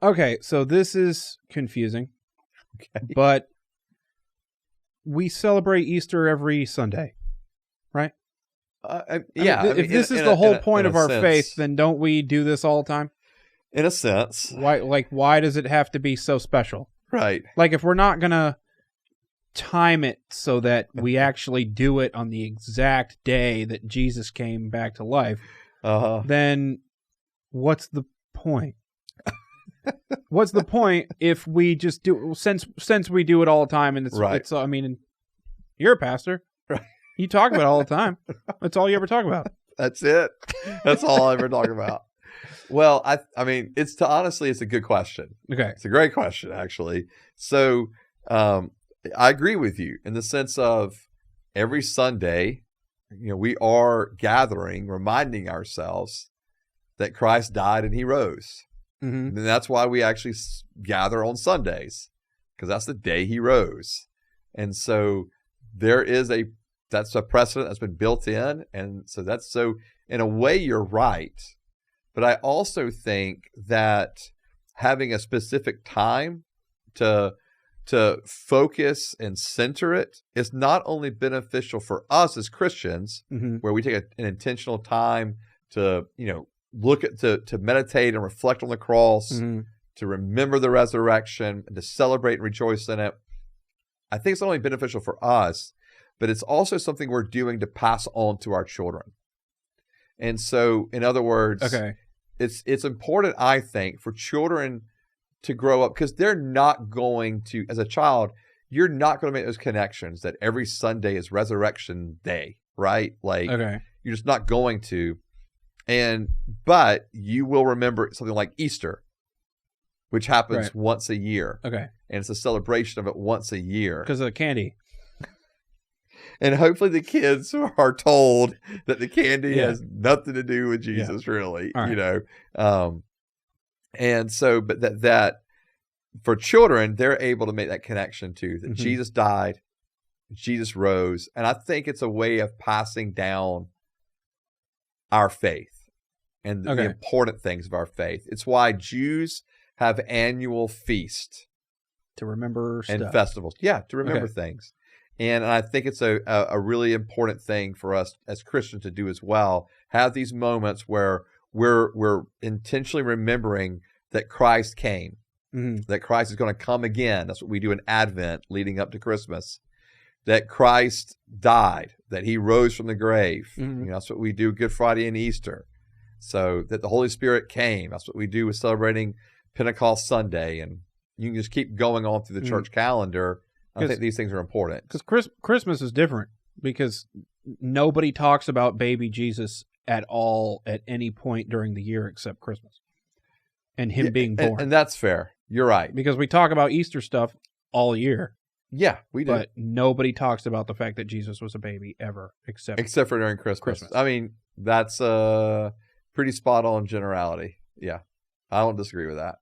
Okay, so this is confusing, but we celebrate Easter every Sunday, right? If this is the whole point of our faith, then don't we do this all the time? In a sense. Why does it have to be so special? Right. Like, if we're not going to time it so that we actually do it on the exact day that Jesus came back to life, then what's the point? What's the point if we just do, since we do it all the time, and it's I mean, you're a pastor. Right. You talk about it all the time. That's all you ever talk about. That's it. That's all I ever talk about. Well, I mean, honestly, it's a good question. Okay. It's a great question, actually. So, I agree with you in the sense of every Sunday, we are gathering, reminding ourselves that Christ died and he rose. Mm-hmm. And that's why we actually gather on Sundays, because that's the day he rose. And so that's a precedent that's been built in. And so in a way, you're right. But I also think that having a specific time to focus and center it is not only beneficial for us as Christians, mm-hmm. where we take an intentional time to, look at, to meditate and reflect on the cross, mm-hmm. to remember the resurrection, and to celebrate and rejoice in it. I think it's not only beneficial for us, but it's also something we're doing to pass on to our children. And so, in other words, it's important, I think, for children to grow up, because they're not going to, as a child, you're not going to make those connections that every Sunday is Resurrection Day, right? You're just not going to. But you will remember something like Easter, which happens once a year. Okay. And it's a celebration of it once a year. Because of the candy. And hopefully the kids are told that the candy has nothing to do with Jesus, really, right. And so, but that for children, they're able to make that connection to that mm-hmm. Jesus died, Jesus rose. And I think it's a way of passing down our faith and the important things of our faith. It's why Jews have annual feasts to remember and stuff. Festivals. Yeah, to remember things. And I think it's a really important thing for us as Christians to do as well. Have these moments where we're intentionally remembering that Christ came, mm-hmm. that Christ is going to come again. That's what we do in Advent leading up to Christmas. That Christ died, that he rose from the grave. Mm-hmm. That's what we do Good Friday and Easter. So that the Holy Spirit came. That's what we do with celebrating Pentecost Sunday. And you can just keep going on through the church calendar. I think these things are important. Because Christmas is different, because nobody talks about baby Jesus at all at any point during the year except Christmas and him being born. And that's fair. You're right. Because we talk about Easter stuff all year. Yeah, we do. But nobody talks about the fact that Jesus was a baby ever except for during Christmas. I mean, that's a pretty spot on generality. Yeah, I don't disagree with that.